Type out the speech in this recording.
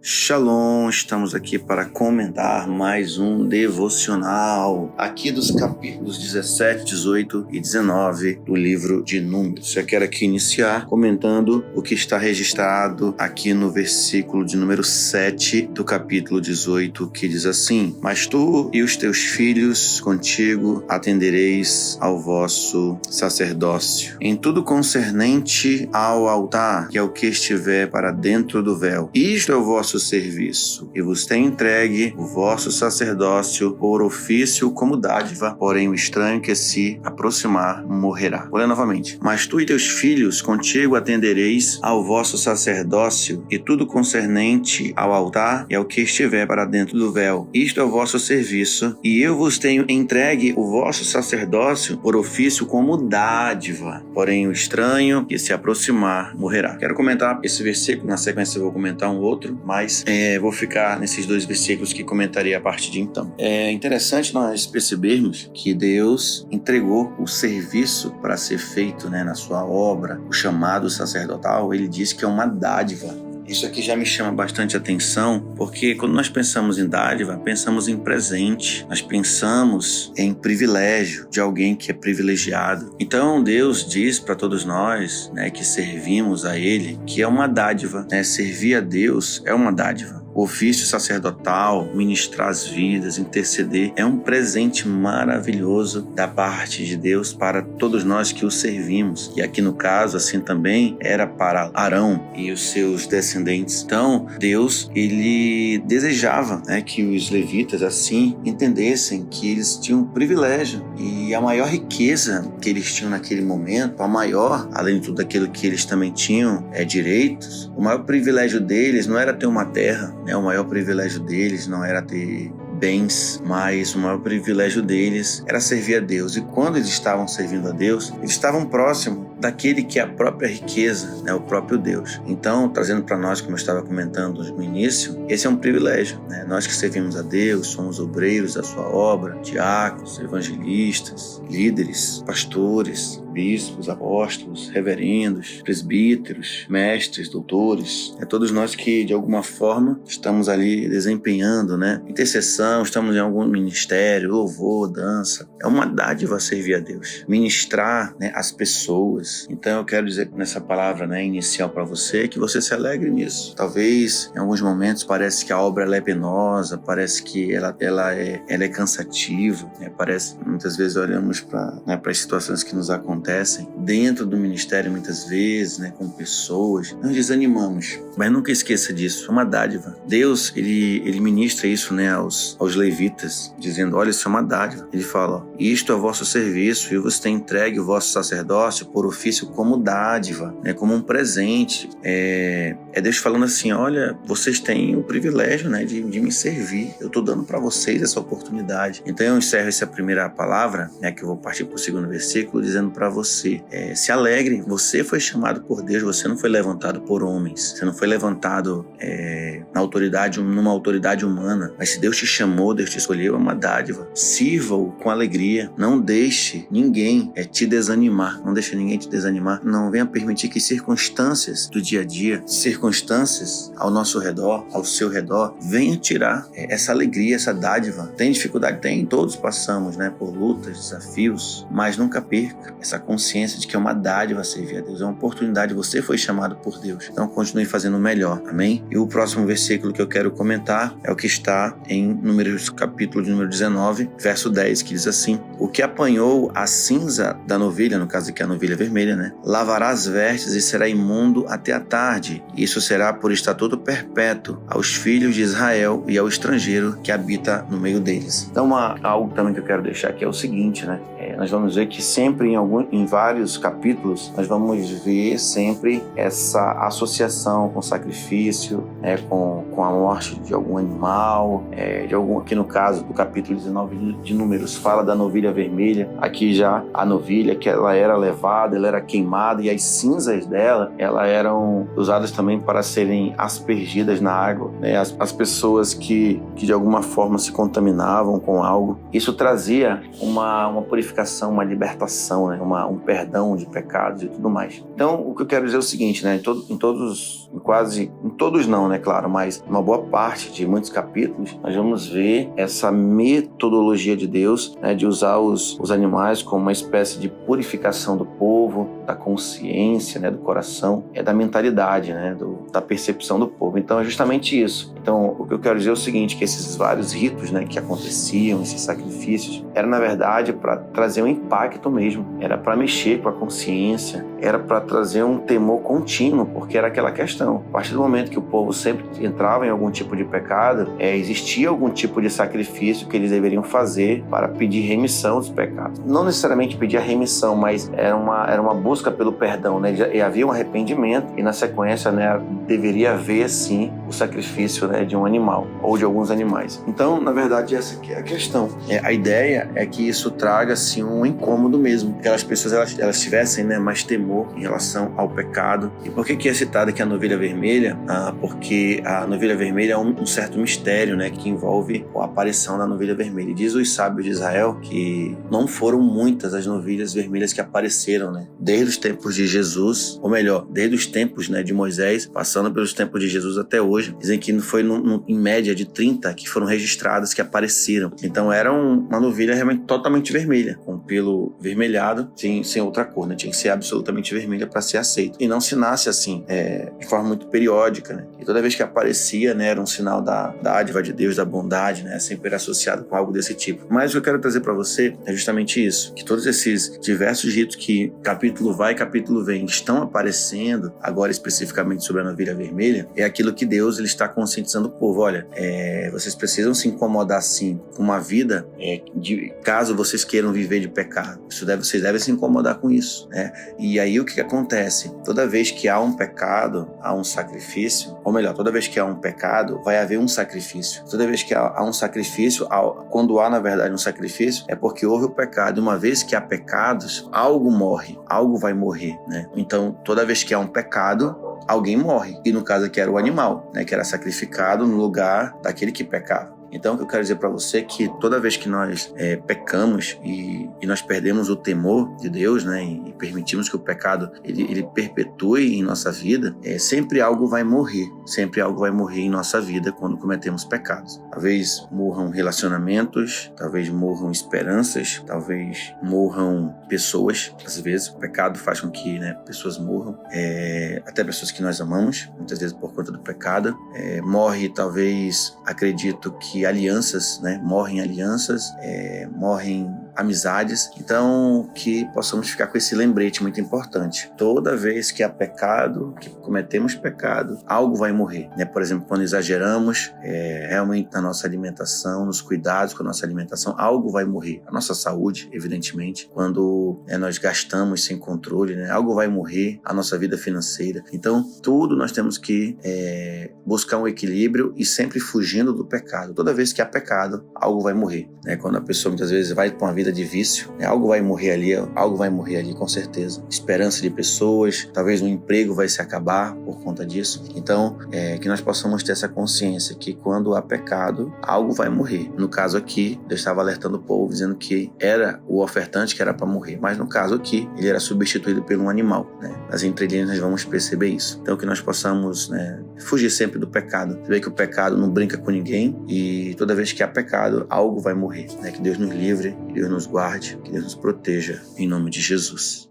Shalom, estamos aqui para comentar mais um devocional aqui dos capítulos 17, 18 e 19 do livro de Números. Eu quero aqui iniciar comentando o que está registrado aqui no versículo de número 7 do capítulo 18, que diz assim: Mas tu e os teus filhos contigo atendereis ao vosso sacerdócio, em tudo concernente ao altar, que é o que estiver para dentro do véu. Isto é o vosso serviço, e vos tem entregue o vosso sacerdócio por ofício como dádiva, porém o estranho que se aproximar morrerá. Vou ler novamente. Mas tu e teus filhos contigo atendereis ao vosso sacerdócio, e tudo concernente ao altar e ao que estiver para dentro do véu. Isto é o vosso serviço, e eu vos tenho entregue o vosso sacerdócio por ofício como dádiva, porém o estranho que se aproximar morrerá. Quero comentar esse versículo, na sequência eu vou comentar um outro, mas vou ficar nesses dois versículos que comentaria a partir de então. É interessante nós percebermos que Deus entregou o serviço para ser feito, na sua obra, o chamado sacerdotal. Ele diz que é uma dádiva. Isso aqui já me chama bastante atenção, porque quando nós pensamos em dádiva, pensamos em presente, nós pensamos em privilégio de alguém que é privilegiado. Então Deus diz para todos nós, que servimos a Ele, que é uma dádiva, servir a Deus é uma dádiva. O ofício sacerdotal, ministrar as vidas, interceder, é um presente maravilhoso da parte de Deus para todos nós que o servimos. E aqui no caso, assim também, era para Arão e os seus descendentes. Então, Deus, ele desejava que os levitas assim entendessem que eles tinham um privilégio. E a maior riqueza que eles tinham naquele momento, a maior, além de tudo aquilo que eles também tinham, direitos, o maior privilégio deles não era ter uma terra, o maior privilégio deles não era ter bens, mas o maior privilégio deles era servir a Deus. E quando eles estavam servindo a Deus, eles estavam próximos daquele que é a própria riqueza, o próprio Deus. Então, trazendo para nós, como eu estava comentando no início, esse é um privilégio. Nós que servimos a Deus, somos obreiros da sua obra, diáconos, evangelistas, líderes, pastores, bispos, apóstolos, reverendos, presbíteros, mestres, doutores. Todos nós que, de alguma forma, estamos ali desempenhando, intercessão, estamos em algum ministério, louvor, dança. É uma dádiva servir a Deus. Ministrar, as pessoas. Então eu quero dizer nessa palavra, inicial para você, que você se alegre nisso. Talvez, em alguns momentos, parece que a obra ela é penosa, parece que ela é cansativa. Parece, muitas vezes, olhamos para as situações que nos acontecem dentro do ministério, muitas vezes, com pessoas. Nós desanimamos, mas nunca esqueça disso. É uma dádiva. Deus, ele ministra isso, aos levitas, dizendo: olha, isso é uma dádiva. Ele fala: isto é o vosso serviço, e você tem entregue o vosso sacerdócio por ofício como dádiva, como um presente. É Deus falando assim: olha, vocês têm o privilégio, de me servir. Eu estou dando para vocês essa oportunidade. Então eu encerro essa primeira palavra, que eu vou partir para o segundo versículo, dizendo para você: se alegre, você foi chamado por Deus, você não foi levantado por homens, você não foi levantado numa autoridade humana, mas se Deus te chamou, Deus te escolheu, é uma dádiva. Sirva-o com alegria, não deixe ninguém te desanimar, não deixe ninguém te desanimar, não venha permitir que circunstâncias do dia a dia, circunstâncias ao nosso redor, ao seu redor, venha tirar essa alegria, essa dádiva. Tem dificuldade? Tem, todos passamos por lutas, desafios, mas nunca perca essa consciência de que é uma dádiva servir a Deus, é uma oportunidade, você foi chamado por Deus. Então continue fazendo o melhor, amém? E o próximo versículo que eu quero comentar é o que está em Números, capítulo de número 19, verso 10, que diz assim: o que apanhou a cinza da novilha, no caso aqui a novilha vermelha, lavará as vestes e será imundo até a tarde. Isso será por estatuto perpétuo aos filhos de Israel e ao estrangeiro que habita no meio deles. Então, algo também que eu quero deixar aqui é o seguinte, nós vamos ver que sempre em vários capítulos nós vamos ver sempre essa associação com sacrifício, com a morte de algum animal, aqui no caso do capítulo 19 de Números fala da novilha vermelha. Aqui já a novilha, que ela era levada, ela era queimada, e as cinzas dela, elas eram usadas também para serem aspergidas na água, as pessoas que de alguma forma se contaminavam com algo. Isso trazia uma purificação, uma libertação, um perdão de pecados e tudo mais. Então, o que eu quero dizer é o seguinte, né? Em todos não, né? Claro, mas uma boa parte de muitos capítulos, nós vamos ver essa metodologia de Deus, né? De usar os animais como uma espécie de purificação do povo, da consciência, né? Do coração, da mentalidade, né? Da percepção do povo. Então, é justamente isso. Então, o que eu quero dizer é o seguinte, que esses vários ritos, né? Que aconteciam, esses sacrifícios, era na verdade para trazer um impacto mesmo, era para mexer com a consciência, era para trazer um temor contínuo, porque era aquela questão. A partir do momento que o povo sempre entrava em algum tipo de pecado, existia algum tipo de sacrifício que eles deveriam fazer para pedir remissão dos pecados. Não necessariamente pedir a remissão, mas era uma busca pelo perdão, né? E havia um arrependimento e na sequência, né, deveria haver sim o sacrifício, né, de um animal ou de alguns animais. Então, na verdade, essa aqui é a questão. A ideia é que isso traga assim um incômodo mesmo, que as pessoas elas tivessem, né, mais temor em relação ao pecado. E por que é citada aqui a novilha vermelha? Porque a novilha vermelha é um certo mistério, né, que envolve a aparição da novilha vermelha. E diz os sábios de Israel que não foram muitas as novilhas vermelhas que apareceram, né, desde os tempos de Jesus, ou melhor, desde os tempos, né, de Moisés, passando pelos tempos de Jesus até hoje. Dizem que foi em média de 30 que foram registradas que apareceram. Então era uma novilha realmente totalmente vermelha, com pelo vermelhado, sem outra cor, né? Tinha que ser absolutamente vermelha para ser aceito. E não se nasce assim, de forma muito periódica, né? E toda vez que aparecia, né, era um sinal da dádiva de Deus, da bondade, né? Sempre era associado com algo desse tipo. Mas o que eu quero trazer para você é justamente isso, que todos esses diversos ritos que capítulo vai, capítulo vem, estão aparecendo, agora especificamente sobre a novilha vermelha, é aquilo que Deus ele está conscientizando o povo. Olha, vocês precisam se incomodar sim com uma vida caso vocês queiram viver de pecado. Vocês devem se incomodar com isso, né? E aí o que acontece? Toda vez que há um pecado, há um sacrifício, ou melhor, toda vez que há um pecado, vai haver um sacrifício. Toda vez que há um sacrifício, quando há na verdade um sacrifício, é porque houve o pecado. E uma vez que há pecados, algo morre, algo vai morrer, né? Então, toda vez que há um pecado, alguém morre. E no caso aqui era o animal, né, que era sacrificado no lugar daquele que pecava. Então, o que eu quero dizer para você é que toda vez que nós pecamos e nós perdemos o temor de Deus, né, e permitimos que o pecado ele perpetue em nossa vida, sempre algo vai morrer. Sempre algo vai morrer em nossa vida quando cometemos pecados. Talvez morram relacionamentos, talvez morram esperanças, talvez morram pessoas. Às vezes, o pecado faz com que, né, pessoas morram, até pessoas que nós amamos, muitas vezes por conta do pecado. Morre, talvez, acredito que alianças, né? Morrem alianças, morrem amizades. Então, que possamos ficar com esse lembrete muito importante. Toda vez que há pecado, que cometemos pecado, algo vai morrer, né? Por exemplo, quando exageramos realmente na nossa alimentação, nos cuidados com a nossa alimentação, algo vai morrer. A nossa saúde, evidentemente. Quando nós gastamos sem controle, né? Algo vai morrer. A nossa vida financeira. Então, tudo nós temos que buscar um equilíbrio e sempre fugindo do pecado. Toda vez que há pecado, algo vai morrer, né? Quando a pessoa muitas vezes vai para uma vida de vício, algo vai morrer ali com certeza. Esperança de pessoas, talvez um emprego vai se acabar por conta disso. Então, que nós possamos ter essa consciência que quando há pecado, algo vai morrer. No caso aqui, Deus estava alertando o povo, dizendo que era o ofertante que era para morrer, mas no caso aqui, ele era substituído por um animal, né? Nas entrelinhas nós vamos perceber isso. Então, que nós possamos, né, fugir sempre do pecado. Saber que o pecado não brinca com ninguém e toda vez que há pecado, algo vai morrer, né? Que Deus nos livre, que Deus nos guarde, que Deus nos proteja, em nome de Jesus.